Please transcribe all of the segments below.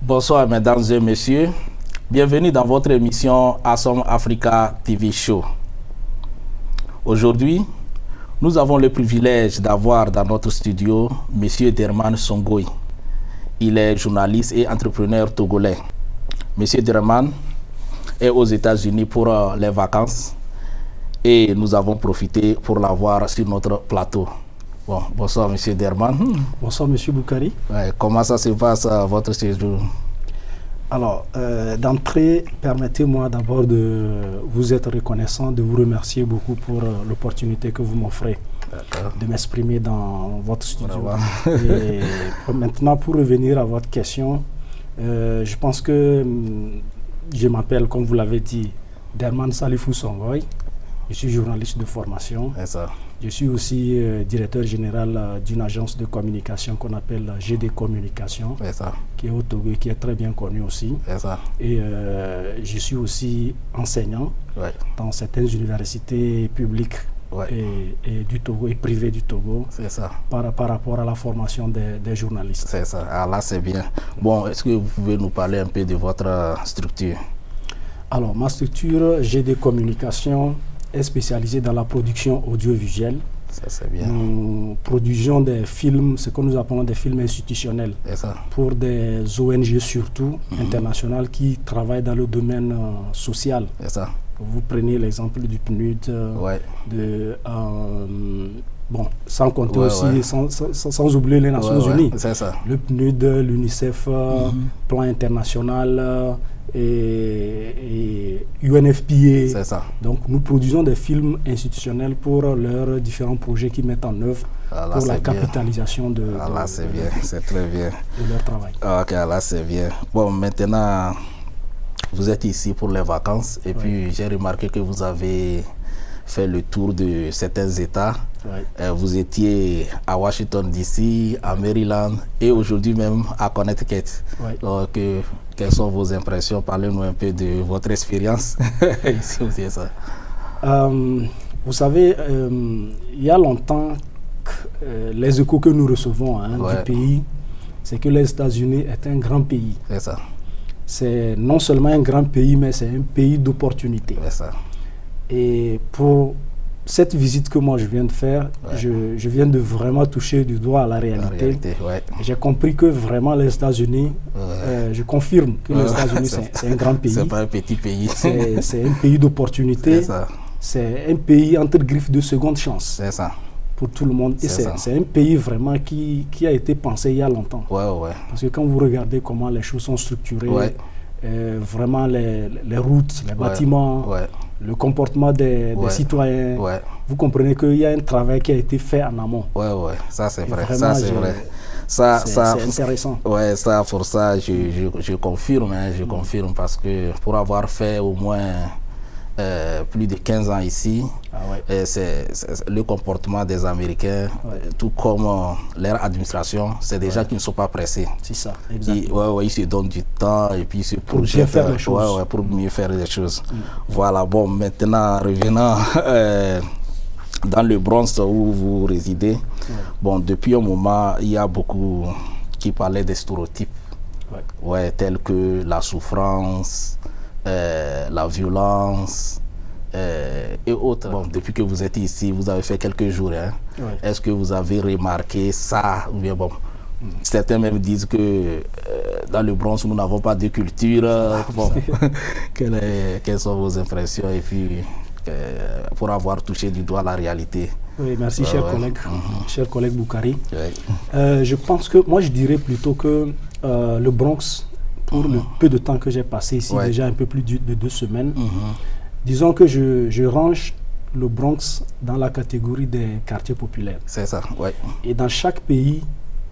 Bonsoir mesdames et messieurs, bienvenue dans votre émission Assom Africa TV Show. Aujourd'hui, nous avons le privilège d'avoir dans notre studio Monsieur Derman Songoy. Il est journaliste et entrepreneur togolais. Monsieur Derman est aux États-Unis pour les vacances et nous avons profité pour l'avoir sur notre plateau. Bon, bonsoir Monsieur Derman. Bonsoir Monsieur Boukari. Ouais, comment ça se passe votre séjour? Alors, d'entrée, permettez-moi d'abord de vous être reconnaissant, de vous remercier beaucoup pour l'opportunité que vous m'offrez de m'exprimer dans votre studio. Et maintenant, pour revenir à votre question, je pense que je m'appelle, comme vous l'avez dit, Derman Salifou Songoy. Je suis journaliste de formation. C'est ça. Je suis aussi directeur général d'une agence de communication qu'on appelle GD Communication, qui est au Togo et qui est très bien connue aussi. Ça. Et je suis aussi enseignant dans certaines universités publiques et du Togo et privées du Togo. C'est ça. Par rapport à la formation des journalistes. C'est ça. Ah, là, c'est bien. Bon, est-ce que vous pouvez nous parler un peu de votre structure? Alors, ma structure GD Communication est spécialisée dans la production audiovisuelle. Ça, c'est bien. Nous produisons des films, ce que nous appelons des films institutionnels, pour des ONG surtout internationales qui travaillent dans le domaine social. Ça. Vous prenez l'exemple du PNUD, bon, sans compter aussi, sans oublier les Nations Unies. C'est ça. Le PNUD, l'UNICEF, Plan International, et UNFPA. C'est ça. Donc nous produisons des films institutionnels pour leurs différents projets qu'ils mettent en œuvre pour la capitalisation de c'est bien, c'est très bien. De leur travail. Ok, là c'est bien. Bon, maintenant, vous êtes ici pour les vacances et puis j'ai remarqué que vous avez fait le tour de certains États. Vous étiez à Washington DC, à Maryland et aujourd'hui même à Connecticut. Donc, quelles sont vos impressions? Parlez-nous un peu de votre expérience ici aussi, ça. Vous savez, il y a longtemps, les échos que nous recevons du pays, c'est que les États-Unis est un grand pays. C'est ça. C'est non seulement un grand pays, mais c'est un pays d'opportunités. C'est ça. Et pour cette visite que moi je viens de faire, je viens de vraiment toucher du doigt à la réalité. J'ai compris que vraiment les États-Unis, je confirme que les États-Unis c'est un grand pays. C'est pas un petit pays. C'est un pays d'opportunités. C'est un pays entre griffes de seconde chance. C'est ça. Pour tout le monde. Et c'est un pays vraiment qui a été pensé il y a longtemps. Parce que quand vous regardez comment les choses sont structurées, vraiment les routes, les bâtiments, le comportement des citoyens, vous comprenez qu'il y a un travail qui a été fait en amont. Ça c'est vrai. Ça c'est vrai. C'est intéressant. Ça pour ça je confirme, je confirme parce que pour avoir fait au moins plus de 15 ans ici, c'est le comportement des Américains, tout comme leur administration, c'est des gens qui ne sont pas pressés. C'est ça, exactement. Ils se donnent du temps et puis ils se projettent pour mieux faire les choses. Voilà, bon, maintenant revenant dans le Bronx où vous résidez, bon, depuis un moment, il y a beaucoup qui parlaient des stéréotypes, tels que la souffrance, la violence et autres. Bon, depuis que vous êtes ici, vous avez fait quelques jours. Est-ce que vous avez remarqué ça? Ou bien, bon, certains même disent que dans le Bronx, nous n'avons pas de culture. Bon, quelles sont vos impressions et puis pour avoir touché du doigt la réalité? Oui, merci, cher collègue, cher collègue Boukari. Je pense que, moi je dirais plutôt que le Bronx, pour le peu de temps que j'ai passé ici, déjà un peu plus de 2 semaines, disons que je range le Bronx dans la catégorie des quartiers populaires. C'est ça, Et dans chaque pays,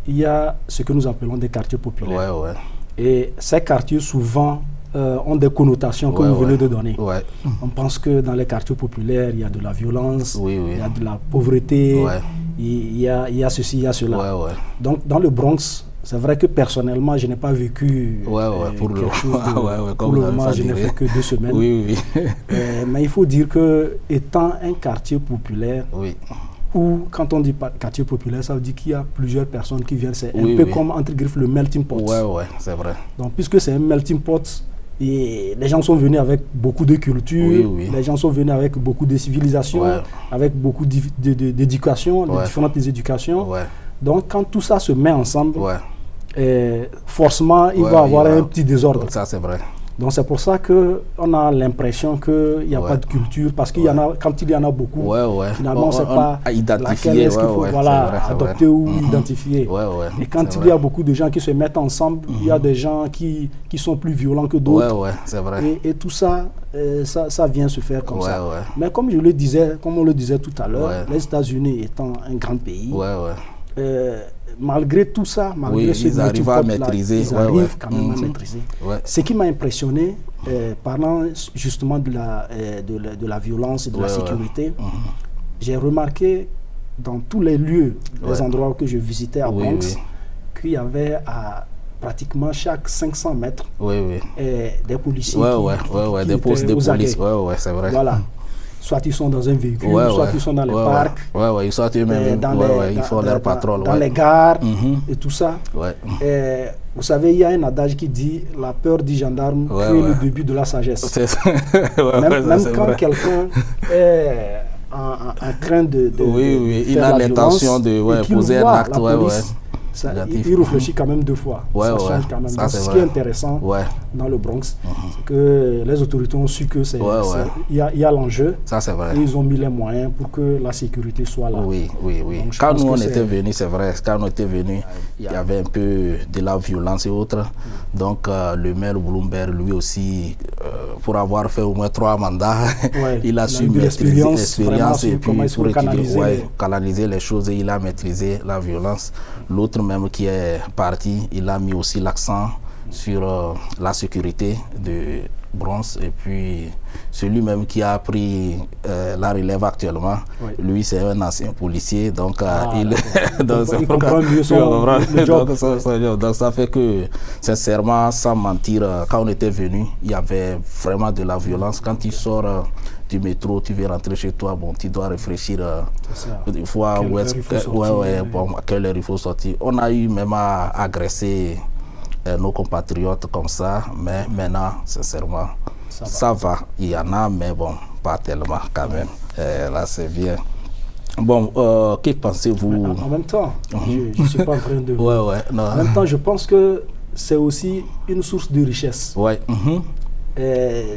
il y a ce que nous appelons des quartiers populaires. Et ces quartiers, souvent, ont des connotations que vous venez de donner. Ouais. On pense que dans les quartiers populaires, il y a de la violence, oui. il y a de la pauvreté, il y a ceci, il y a cela. Donc dans le Bronx, c'est vrai que personnellement, je n'ai pas vécu pour quelque chose de, pour le moment, je n'ai fait que 2 semaines. Mais il faut dire que étant un quartier populaire, ou quand on dit quartier populaire, ça veut dire qu'il y a plusieurs personnes qui viennent. C'est un peu comme, entre griffes, le melting pot. C'est vrai. Donc, puisque c'est un melting pot, et les gens sont venus avec beaucoup de culture, les gens sont venus avec beaucoup de civilisation, avec beaucoup d'éducation, de différentes éducations. Donc, quand tout ça se met ensemble, forcément, il va y avoir un petit désordre. Ça, c'est vrai. Donc c'est pour ça qu'on a l'impression qu'il n'y a pas de culture, parce qu'il y en a, quand il y en a beaucoup, finalement on ne sait pas laquelle est-ce qu'il faut adopter ou identifier. Et quand il y a beaucoup de gens qui se mettent ensemble, il y a des gens qui sont plus violents que d'autres. C'est vrai. Et tout ça, ça vient se faire comme ça. Mais comme je le disais, comme on le disait tout à l'heure, les États-Unis étant un grand pays, malgré tout ça, malgré ils arrivent à maîtriser. Ils arrivent quand même à maîtriser. Ce qui m'a impressionné, parlant justement de la violence et de la sécurité, j'ai remarqué dans tous les lieux, les endroits que je visitais à Bronx, qu'il y avait à pratiquement chaque 500 mètres des policiers des postes de police. C'est vrai. Voilà. Soit ils sont dans un véhicule, soit ils sont dans les parcs, soit eux-mêmes, ils font leur patrol. Dans les gares et tout ça. Et vous savez, il y a un adage qui dit « la peur du gendarme crée le début de la sagesse ». Même quand quelqu'un est en train de il a l'intention de poser un acte. Il réfléchit quand même 2 fois. Ça change quand même. Ça, ce qui est intéressant dans le Bronx, c'est que les autorités ont su que il y a l'enjeu. Ça, c'est vrai. Et ils ont mis les moyens pour que la sécurité soit là. Donc, quand nous on était venus, c'est vrai, quand on était venus, il y avait un peu de la violence et autres. Donc le maire Bloomberg, lui aussi, pour avoir fait au moins 3 mandats, il a su maîtriser l'expérience et puis pour canaliser les choses, et il a maîtrisé la violence. L'autre même qui est parti, il a mis aussi l'accent sur la sécurité de Bronx, et puis celui même qui a pris la relève actuellement, lui c'est un ancien policier, donc il comprend mieux le job. Donc ça fait que sincèrement, sans mentir, quand on était venu, il y avait vraiment de la violence. Quand tu sors du métro, tu veux rentrer chez toi, bon, tu dois réfléchir des fois à quelle heure il faut sortir. On a eu même à agresser nos compatriotes comme ça, mais maintenant, sincèrement, ça va. Il y en a, mais bon, pas tellement quand même. Là, c'est bien. Bon, que pensez-vous? En même temps, je ne suis pas en train de... En même temps, je pense que c'est aussi une source de richesse.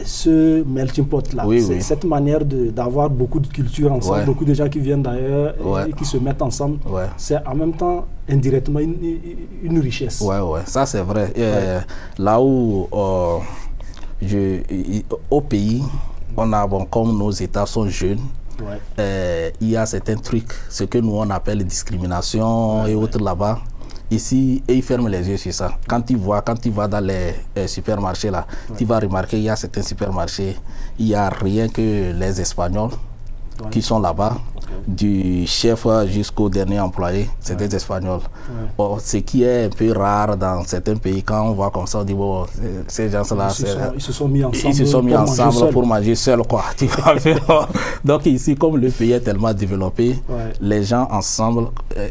Ce melting pot là, cette manière d'avoir beaucoup de cultures ensemble, beaucoup de gens qui viennent d'ailleurs et qui se mettent ensemble, c'est en même temps indirectement une richesse. Ça c'est vrai. Là où au pays, on a, comme nos États sont jeunes, il y a certains trucs, ce que nous on appelle discrimination et autres là-bas. Ici, et ils ferment les yeux sur ça. Quand tu vas dans les supermarchés, là, tu vas remarquer qu'il y a certains supermarchés, il n'y a rien que les Espagnols qui sont là-bas, du chef jusqu'au dernier employé, c'est des Espagnols. Ce qui est un peu rare dans certains pays, quand on voit comme ça, on dit, bon, ces gens-là, ils se sont mis ensemble, pour manger seuls, quoi. Donc ici, comme le pays est tellement développé, les gens ensemble,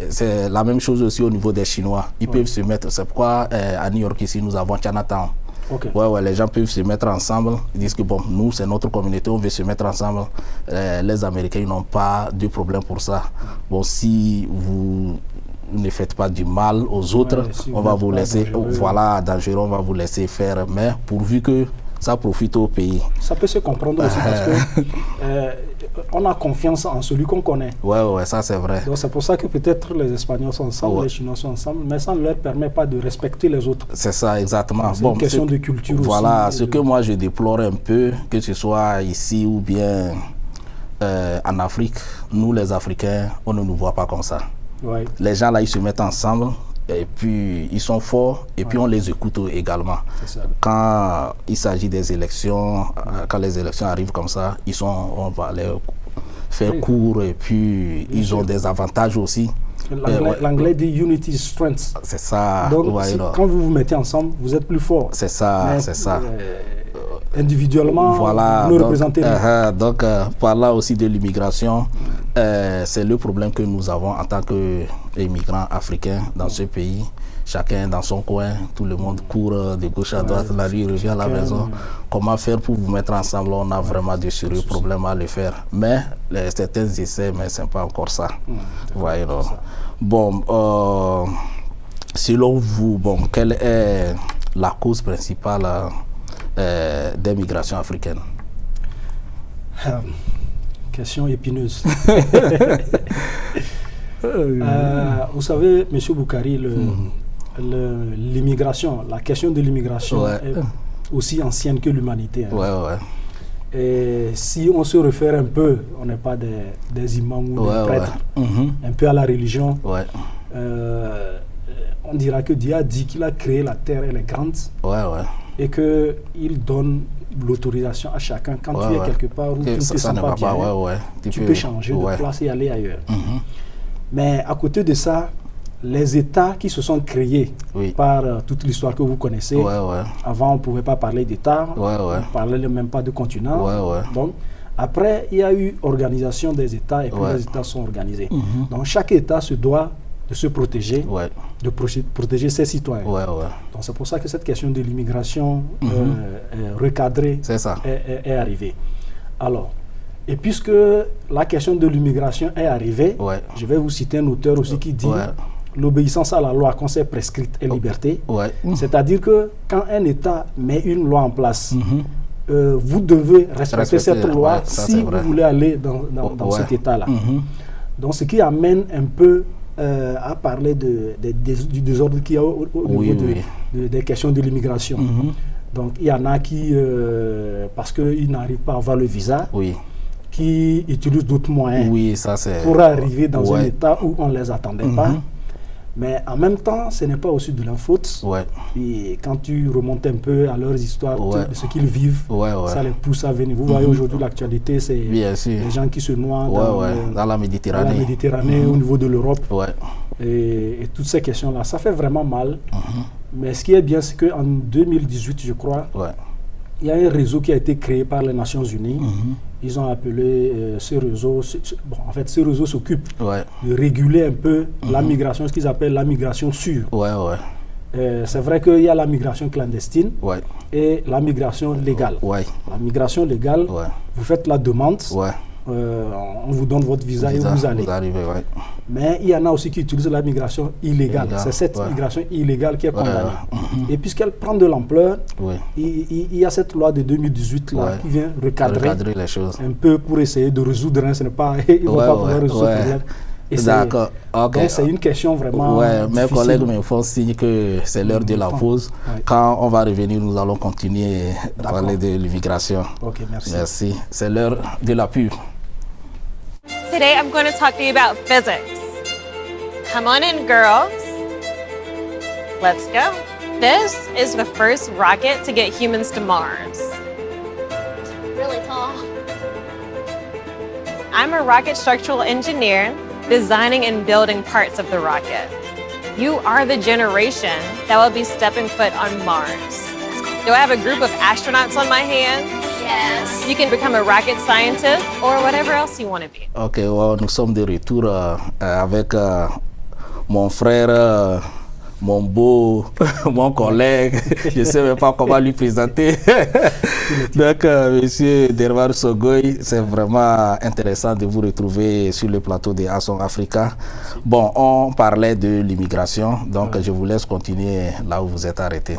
c'est la même chose aussi au niveau des Chinois. Ils peuvent se mettre, c'est pourquoi à New York ici, nous avons Chinatown. Les gens peuvent se mettre ensemble. Ils disent que bon, nous, c'est notre communauté, on veut se mettre ensemble. Les Américains n'ont pas de problème pour ça. Bon, si vous ne faites pas du mal aux autres, on va vous laisser, dangereux, on va vous laisser faire. Mais pourvu que ça profite au pays. Ça peut se comprendre aussi parce que on a confiance en celui qu'on connaît. Ça c'est vrai. Donc c'est pour ça que peut-être les Espagnols sont ensemble, les Chinois sont ensemble, mais ça ne leur permet pas de respecter les autres. C'est ça, exactement. C'est une question de culture aussi. Voilà, ce que moi je déplore un peu, que ce soit ici ou bien en Afrique, nous les Africains, on ne nous voit pas comme ça. Les gens là, ils se mettent ensemble, et puis ils sont forts, et puis on les écoute également. Quand il s'agit des élections, quand les élections arrivent comme ça, on va les faire court, et puis ils ont des avantages aussi. L'anglais dit unity is strength. C'est ça. Donc quand vous vous mettez ensemble, vous êtes plus fort. C'est ça, c'est ça. Individuellement, voilà, vous nous représentez. Donc, par là aussi de l'immigration, c'est le problème que nous avons en tant qu'immigrants africains dans ce pays. Chacun dans son coin, tout le monde court de gauche à droite, la rue revient à la maison. Comment faire pour vous mettre ensemble? On a vraiment de sérieux problèmes à le faire. Mais certains essaient, mais ce n'est pas encore ça. Voyez, bon, selon vous, quelle est la cause principale des migrations africaines? Question épineuse. Vous savez, M. Boukari, l'immigration, la question de l'immigration est aussi ancienne que l'humanité. Et si on se réfère un peu, on n'est pas des imams ou des prêtres, un peu à la religion, on dira que Dieu a dit qu'il a créé la terre, elle est grande, et qu'il donne l'autorisation à chacun. Quand tu es quelque part où tu ne te sens pas bien, tu peux changer de place et aller ailleurs. Mais à côté de ça, les États qui se sont créés par toute l'histoire que vous connaissez, avant on ne pouvait pas parler d'État, on ne parlait même pas de continent. Donc, après, il y a eu organisation des États et puis les États sont organisés. Donc chaque État se doit de se protéger, de protéger ses citoyens. Donc c'est pour ça que cette question de l'immigration recadrée est arrivée. Alors, et puisque la question de l'immigration est arrivée, je vais vous citer un auteur aussi qui dit l'obéissance à la loi qu'on s'est prescrite est liberté. C'est-à-dire que quand un État met une loi en place, vous devez respecter cette loi si vous voulez aller dans cet État-là. Donc ce qui amène un peu à parler du désordre qu'il y a au niveau des questions de l'immigration. Donc il y en a qui, parce qu'ils n'arrivent pas à avoir le visa, qui utilisent d'autres moyens pour arriver dans un état où on ne les attendait pas. Mais en même temps, ce n'est pas aussi de leur faute. Et quand tu remontes un peu à leurs histoires, de ce qu'ils vivent, ça les pousse à venir. Vous voyez aujourd'hui l'actualité, c'est les gens qui se noient dans la Méditerranée, au niveau de l'Europe. Et toutes ces questions-là, ça fait vraiment mal. Mais ce qui est bien, c'est qu'en 2018, je crois, il y a un réseau qui a été créé par les Nations Unies. Ils ont appelé ce réseau, en fait, ce réseau s'occupe de réguler un peu la migration, ce qu'ils appellent la migration sûre. C'est vrai qu'il y a la migration clandestine et la migration légale. La migration légale, vous faites la demande, on vous donne votre visa et vous allez. Mais il y en a aussi qui utilisent la migration illégale. C'est cette migration illégale qui est condamnée. Et puisqu'elle prend de l'ampleur, il y a cette loi de 2018 là, qui vient recadrer les choses un peu pour essayer de résoudre. Ce n'est pas, ils ne vont pas pouvoir résoudre ce problème. D'accord. Donc c'est une question vraiment mes collègues me font signe que c'est l'heure de la pause. Quand on va revenir, nous allons continuer à parler de l'immigration. Merci. C'est l'heure de la pub. Today I'm going to talk to you about physics. Come on in, girls. Let's go. This is the first rocket to get humans to Mars. Really tall. I'm a rocket structural engineer, designing and building parts of the rocket. You are the generation that will be stepping foot on Mars. Do I have a group of astronauts on my hands? Yes. You can become a rocket scientist or whatever else you want to be. Ok, nous sommes de retour avec mon frère, mon beau, mon collègue. Je ne sais même pas comment lui présenter. Donc, Monsieur Dervar Sogoy, c'est vraiment intéressant de vous retrouver sur le plateau de Ason Africa. Bon, on parlait de l'immigration, donc je vous laisse continuer là où vous êtes arrêté.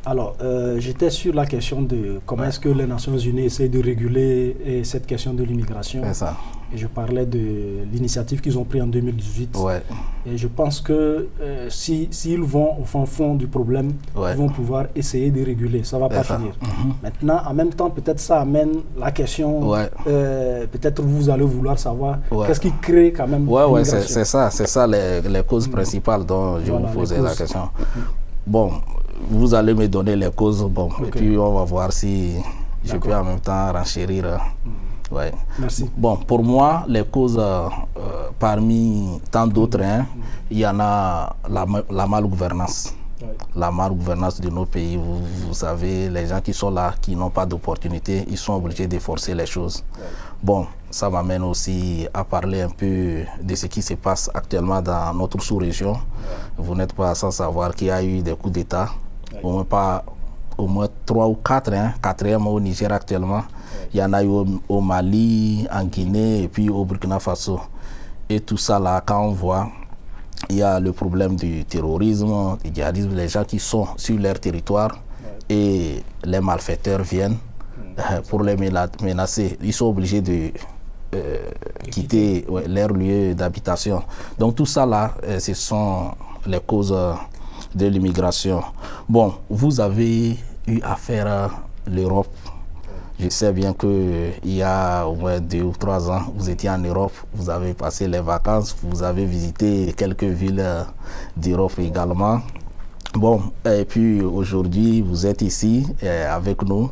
Alors, j'étais sur la question de comment est-ce que les Nations Unies essaient de réguler cette question de l'immigration. C'est ça. Et je parlais de l'initiative qu'ils ont prise en 2018. Ouais. Et je pense que s'ils vont au fond du problème, ils vont pouvoir essayer de réguler. Ça ne va pas finir. Maintenant, en même temps, peut-être ça amène la question, peut-être vous allez vouloir savoir qu'est-ce qui crée quand même l'immigration. C'est ça les causes principales dont je vous posais la question. Bon, vous allez me donner les causes, bon, et puis on va voir si je peux en même temps renchérir. Ouais. Merci. Bon, pour moi, les causes, parmi tant d'autres, il y en a la malgouvernance. La malgouvernance de nos pays. Vous savez, les gens qui sont là, qui n'ont pas d'opportunité, ils sont obligés de forcer les choses. Bon, ça m'amène aussi à parler un peu de ce qui se passe actuellement dans notre sous-région. Vous n'êtes pas sans savoir qu'il y a eu des coups d'État, au moins 3 ou 4, quatrième au Niger actuellement. Il y en a eu au Mali, en Guinée et puis au Burkina Faso. Et tout ça là, quand on voit, il y a le problème du terrorisme, du djihadisme, les gens qui sont sur leur territoire et les malfaiteurs viennent pour les menacer. Ils sont obligés de quitter leur lieu d'habitation. Donc tout ça là, ce sont les causes de l'immigration. Bon, vous avez eu affaire à l'Europe. Je sais bien qu'il y a au moins 2 ou 3 ans, vous étiez en Europe, vous avez passé les vacances, vous avez visité quelques villes d'Europe également. Bon, et puis aujourd'hui, vous êtes ici avec nous.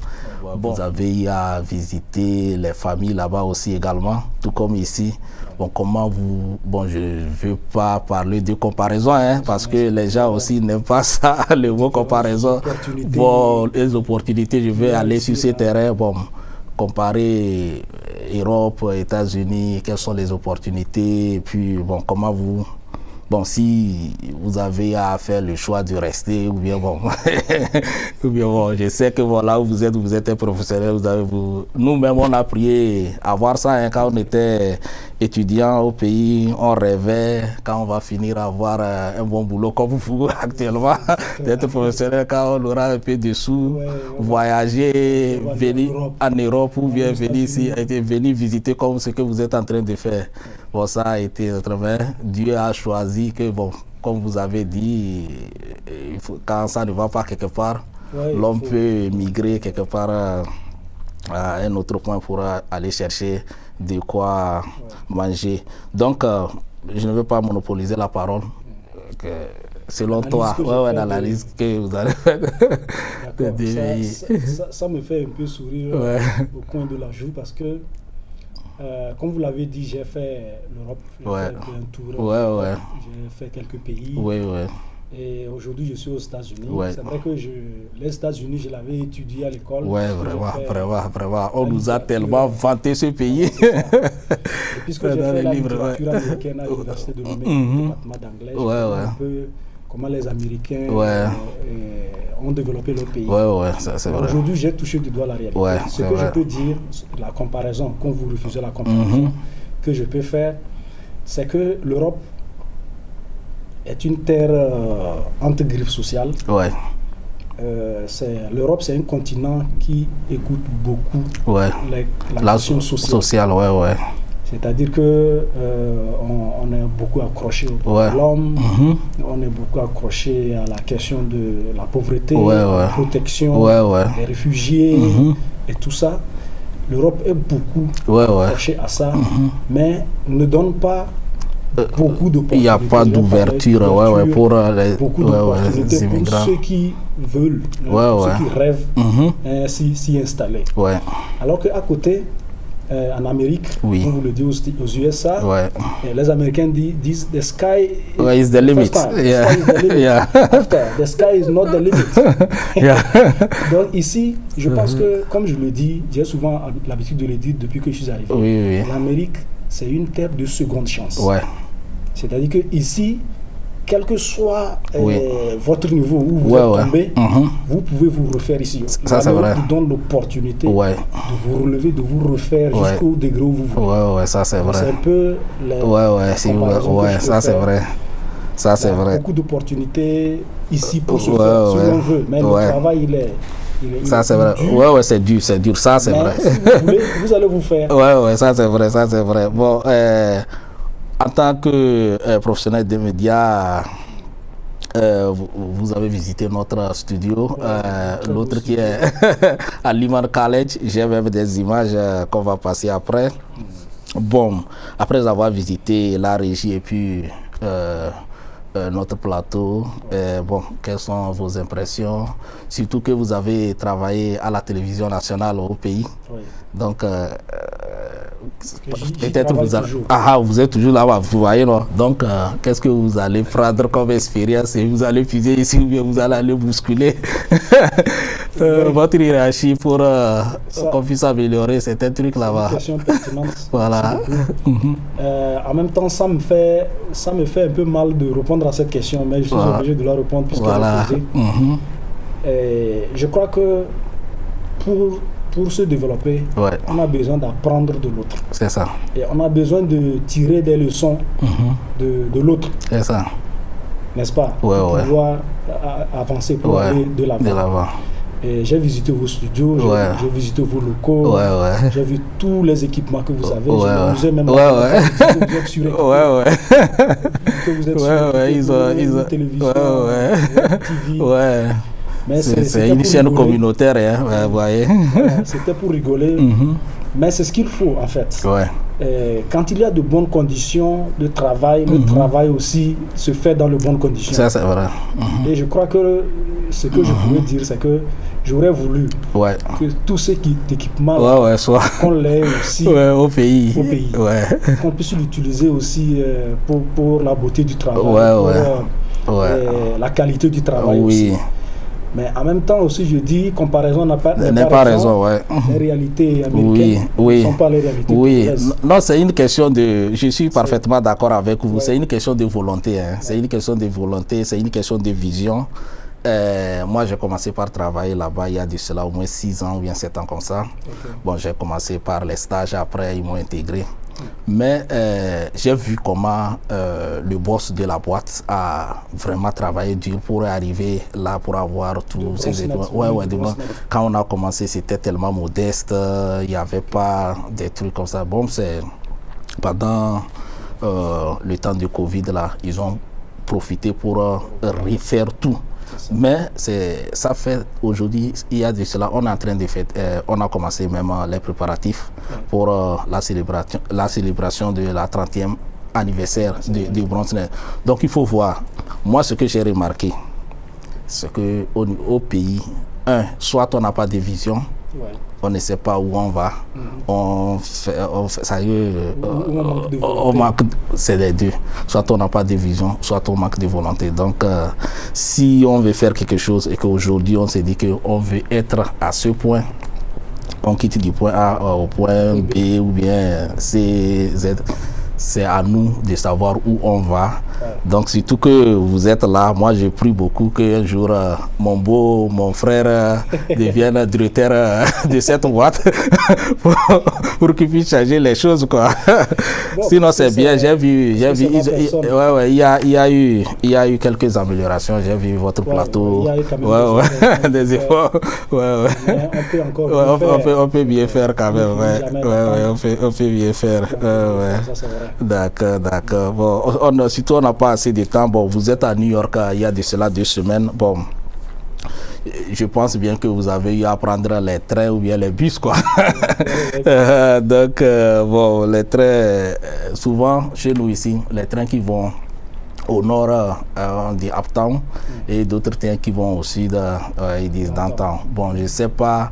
Bon. Vous avez eu à visiter les familles là-bas aussi également, tout comme ici. Bon, comment vous... Bon, je ne veux pas parler de comparaison, parce que les gens aussi n'aiment pas ça, le mot comparaison. Bon, les opportunités, je vais aller sur ces terrains, bon, comparer Europe, États-Unis, quelles sont les opportunités, et puis, bon, comment vous... Bon, si vous avez à faire le choix de rester, ou bien bon, je sais que voilà où vous êtes un professionnel, nous-mêmes on a prié à voir ça quand on était étudiant au pays, on rêvait quand on va finir à avoir un bon boulot comme vous actuellement, d'être professionnel quand on aura un peu de sous, voyager, venir en Europe ou bien venir ici, venir visiter comme ce que vous êtes en train de faire. Bon, ça a été notre main. Dieu a choisi que, bon, comme vous avez dit, quand ça ne va pas quelque part, l'homme peut migrer quelque part à un autre point pour aller chercher de quoi manger. Donc, je ne veux pas monopoliser la parole. Selon toi, dans l'analyse que vous allez faire. Ça me fait un peu sourire au coin de la joue parce que comme vous l'avez dit, j'ai fait l'Europe, j'ai fait un tour, j'ai fait quelques pays. Et aujourd'hui, je suis aux États-Unis. C'est vrai que les États-Unis, je l'avais étudié à l'école. Vraiment. On nous a tellement vanté ce pays. Et puisque j'ai fait la littérature américaine à l'Université de Lomé, département d'anglais, je sais un peu comment les Américains ont développé leur pays. Aujourd'hui, j'ai touché du doigt la réalité. Ce que je peux dire, la comparaison, quand vous refusez la comparaison, que je peux faire, c'est que l'Europe est une terre entre griffes sociales. L'Europe, c'est un continent qui écoute beaucoup la question sociale. C'est-à-dire que on est beaucoup accroché au droit de l'homme, on est beaucoup accroché à la question de la pauvreté, la protection des réfugiés et tout ça. L'Europe est beaucoup accrochée à ça, mais ne donne pas beaucoup d'opportunités. Il n'y a pas d'ouverture pour les immigrants. Pour ceux qui veulent, ceux qui rêvent s'y installer. Alors qu'à côté, en Amérique, comme vous le dites aux USA, les Américains disent the sky is the limit. The sky is not the limit. Donc ici, je pense que, comme je le dis, j'ai souvent l'habitude de le dire depuis que je suis arrivé, l'Amérique, c'est une terre de seconde chance. C'est-à-dire que ici, quel que soit votre niveau où vous êtes tombé, vous pouvez vous refaire ici. Ça, c'est vrai. Vous donne l'opportunité de vous relever, de vous refaire jusqu'au degré où vous voulez. Ça, c'est vrai. C'est un peu ça, c'est vrai. Ça, c'est vrai. Beaucoup d'opportunités ici pour se faire ce qu'on veut. Mais le travail, il est ça, c'est vrai. Ouais, c'est dur. Ça, c'est vrai. Si vous voulez, vous allez vous faire. Ouais, ça, c'est vrai. Bon, en tant que professionnel des médias, vous avez visité notre studio, l'autre qui est à Lyman College. J'ai même des images qu'on va passer après. Bon, après avoir visité la régie et puis notre plateau, bon, quelles sont vos impressions? Surtout que vous avez travaillé à la télévision nationale au pays. Oui. Donc, peut-être vous êtes toujours là-bas, vous voyez, non? Donc, qu'est-ce que vous allez prendre comme expérience? Vous allez puiser ici ou bien vous allez aller bousculer votre hiérarchie pour qu'on puisse améliorer certains trucs là-bas. C'est une question pertinente. Voilà. En même temps, ça me fait un peu mal de répondre à cette question, mais je suis obligé de la répondre puisqu'elle est posée. Je crois que pour se développer, on a besoin d'apprendre de l'autre. C'est ça. Et on a besoin de tirer des leçons de l'autre. C'est ça. N'est-ce pas? Pour pouvoir avancer, pour aller de l'avant. J'ai visité vos studios, j'ai visité vos locaux, j'ai vu tous les équipements que vous avez. Je m'amusais même que vous êtes sur que vous êtes sur une télévision, TV. Mais c'est une chaîne communautaire, hein, vous voyez. C'était pour rigoler, mais c'est ce qu'il faut en fait. Quand il y a de bonnes conditions de travail, le travail aussi se fait dans de bonnes conditions. Ça, c'est vrai. Et je crois que ce que je pourrais dire, c'est que j'aurais voulu que tous ces équipements qu'on l'ait aussi au pays. Qu'on puisse l'utiliser aussi pour la beauté du travail, pour la qualité du travail aussi. Mais en même temps aussi, je dis, comparaison n'a pas raison. Les réalités américaines ne sont pas les réalités françaises. Non, c'est une question de... Je suis parfaitement d'accord avec vous. C'est une question de volonté. C'est une question de volonté, c'est une question de vision. Moi, j'ai commencé par travailler là-bas il y a de cela au moins 6 ans ou bien 7 ans comme ça. Bon, j'ai commencé par les stages, après ils m'ont intégré. Mais j'ai vu comment le boss de la boîte a vraiment travaillé dur pour arriver là, pour avoir tous ces éléments. Quand on a commencé, c'était tellement modeste, il n'y avait pas des trucs comme ça. Bon, c'est pendant le temps du Covid, là, ils ont profité pour refaire tout. Mais ça fait aujourd'hui, il y a de cela, on est en train de faire, on a commencé même les préparatifs pour la célébration de la 30e anniversaire du Bronze. Donc il faut voir, moi ce que j'ai remarqué, c'est qu'au pays, soit on n'a pas de vision, on ne sait pas où on va, on manque, c'est les deux. Soit on n'a pas de vision, soit on manque de volonté. Donc, si on veut faire quelque chose et qu'aujourd'hui on se dit qu'on veut être à ce point, on quitte du point A au point B ou bien C, Z. C'est à nous de savoir où on va. Donc, surtout que vous êtes là, moi j'ai pris beaucoup qu'un jour mon frère devienne directeur de cette boîte pour qu'il puisse changer les choses, quoi. Sinon, c'est bien. J'ai vu, il y a eu quelques améliorations. J'ai vu votre plateau. Des efforts. On peut bien faire quand même. On peut bien faire. D'accord. Bon, surtout on n'a pas assez de temps. Bon, vous êtes à New York il y a de cela 2 semaines. Bon, je pense bien que vous avez eu à prendre les trains ou bien les bus, quoi. Donc, bon, les trains, souvent chez nous ici, les trains qui vont au nord, on dit uptown, et d'autres trains qui vont au sud, ils disent downtown. Bon, je ne sais pas,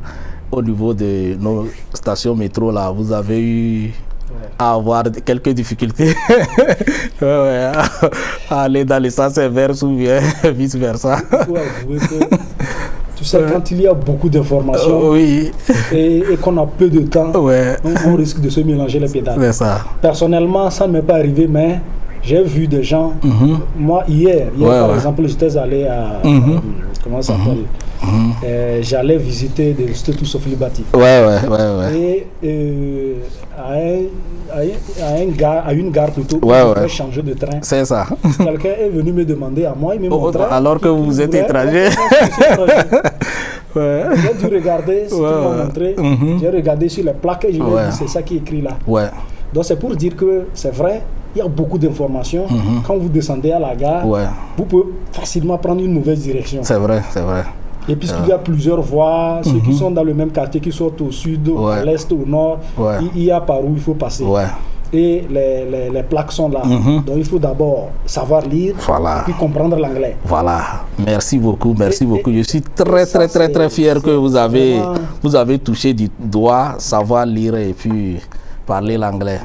au niveau de nos stations métro, là, vous avez eu à avoir quelques difficultés à aller dans le sens inverse ou bien vice versa. Il faut avouer que, tu sais, quand il y a beaucoup d'informations et qu'on a peu de temps, on risque de se mélanger les pédales. C'est ça. Personnellement, ça ne m'est pas arrivé, mais j'ai vu des gens. Moi, hier par exemple, j'étais allé à comment ça s'appelle, j'allais visiter des Status of Liberty. Ouais. Et à une gare plutôt, ouais. je vais changer de train. C'est ça. Quelqu'un est venu me demander à moi, il me montrait. Alors que vous êtes étranger. Ouais. J'ai dû regarder ce qu'il m'a montré. J'ai regardé sur les plaques et je lui ai dit c'est ça qui est écrit là. Ouais. Donc c'est pour dire que c'est vrai, il y a beaucoup d'informations. Quand vous descendez à la gare, vous pouvez facilement prendre une mauvaise direction. C'est vrai, c'est vrai. Et puisqu'il y a plusieurs voies, ceux qui sont dans le même quartier, qui sortent au sud, à l'est, au nord, il y a par où il faut passer. Et les plaques sont là. Donc il faut d'abord savoir lire et puis comprendre l'anglais. Voilà. Merci beaucoup, merci beaucoup. Je suis très fier que vous avez touché du doigt savoir lire et puis parler l'anglais.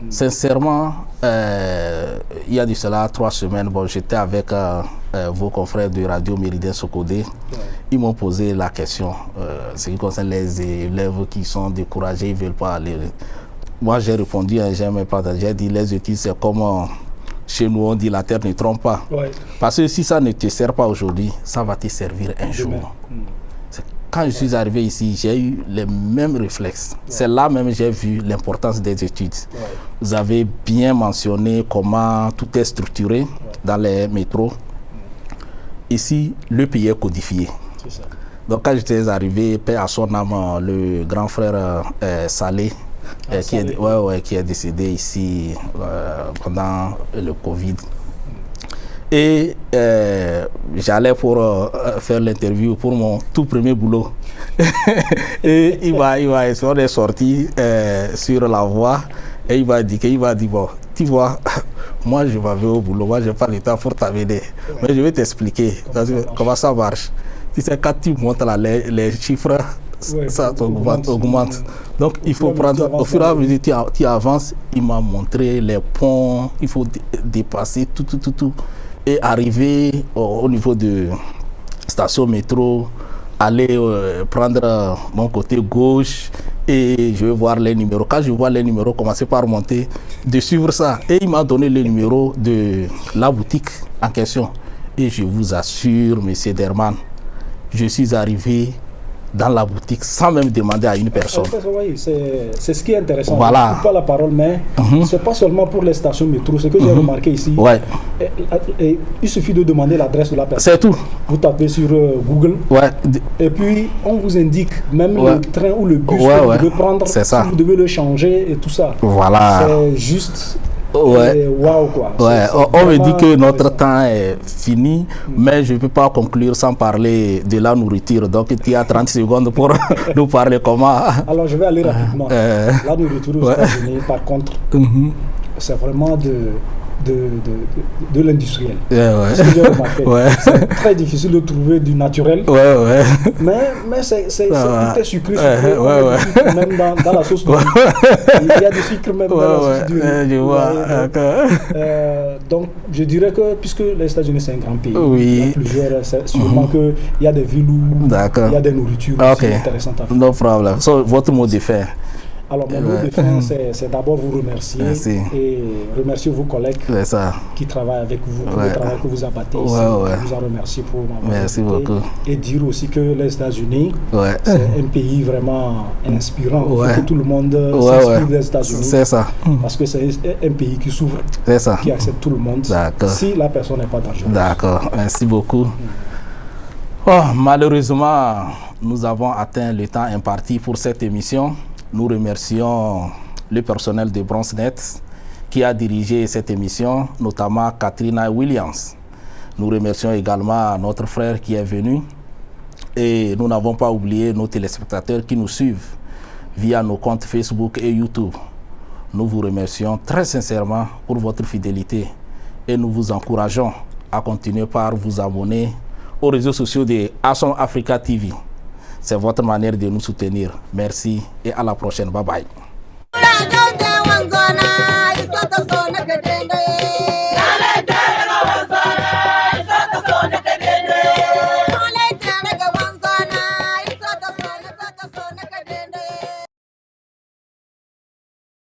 Sincèrement, il y a de cela 3 semaines, j'étais avec vos confrères de Radio Méridien Socodé. Ils m'ont posé la question, ce qui concerne les élèves qui sont découragés, ils ne veulent pas aller. Moi, j'ai répondu, j'ai dit, les études, c'est comme chez nous, on dit la terre ne trompe pas. Parce que si ça ne te sert pas aujourd'hui, ça va te servir un jour. Quand je suis arrivé ici, j'ai eu les mêmes réflexes. C'est là même que j'ai vu l'importance des études. Vous avez bien mentionné comment tout est structuré dans les métros. Ici, le pays est codifié. Donc quand j'étais arrivé, paix à son âme, le grand frère Salé, qui est décédé ici pendant le Covid. Et j'allais pour faire l'interview pour mon tout premier boulot. Et on est sorti sur la voie et il m'a dit bon, tu vois, moi je vais au boulot, moi je n'ai pas le temps pour t'amener. Mais je vais t'expliquer comment ça marche. Tu sais, quand tu montes là, les chiffres, ça augmente. Donc il faut prendre, au fur et à mesure tu avances, il m'a montré les ponts, il faut dépasser tout. Et arriver au niveau de station métro, aller prendre mon côté gauche et je vais voir les numéros. Quand je vois les numéros, commencer par monter, de suivre ça. Et il m'a donné le numéro de la boutique en question. Et je vous assure, monsieur Derman, je suis arrivé dans la boutique sans même demander à une personne. C'est ce qui est intéressant. Voilà. Je ne pas la parole, mais c'est pas seulement pour les stations métro. Ce que j'ai remarqué ici, il suffit de demander l'adresse de la personne. C'est tout. Vous tapez sur Google et puis on vous indique même le train ou le bus que vous devez prendre, si vous devez le changer et tout ça. Voilà. C'est juste... Wow, quoi. On me dit que notre temps est fini, mais je ne peux pas conclure sans parler de la nourriture. Donc, tu as 30 secondes pour nous parler comment. Alors, je vais aller rapidement. La nourriture aux États-Unis, par contre, c'est vraiment de l'industriel. C'est ce que j'ai remarqué. C'est très difficile de trouver du naturel. Mais tout est sucré. Même dans la sauce. Il y a du sucre même dans la sauce du riz. Donc, je dirais que puisque les États-Unis c'est un grand pays, il y a plusieurs. Sûrement qu'il y a des villes où il y a des nourritures intéressantes à faire. No problem. So, votre mot de fin. Alors, mon mot de fin, c'est d'abord vous remercier et remercier vos collègues qui travaillent avec vous, pour le travail que vous abattez ici. Je vous en remercie pour m'avoir invité. Et dire aussi que les États-Unis, c'est un pays vraiment inspirant. Il faut que tout le monde s'inspire des États-Unis. C'est ça. Parce que c'est un pays qui s'ouvre, qui accepte tout le monde, si la personne n'est pas dangereuse. D'accord, merci beaucoup. Malheureusement, nous avons atteint le temps imparti pour cette émission. Nous remercions le personnel de BronzeNet qui a dirigé cette émission, notamment Katrina Williams. Nous remercions également notre frère qui est venu. Et nous n'avons pas oublié nos téléspectateurs qui nous suivent via nos comptes Facebook et YouTube. Nous vous remercions très sincèrement pour votre fidélité et nous vous encourageons à continuer par vous abonner aux réseaux sociaux de Action Africa TV. C'est votre manière de nous soutenir. Merci et à la prochaine. Bye bye.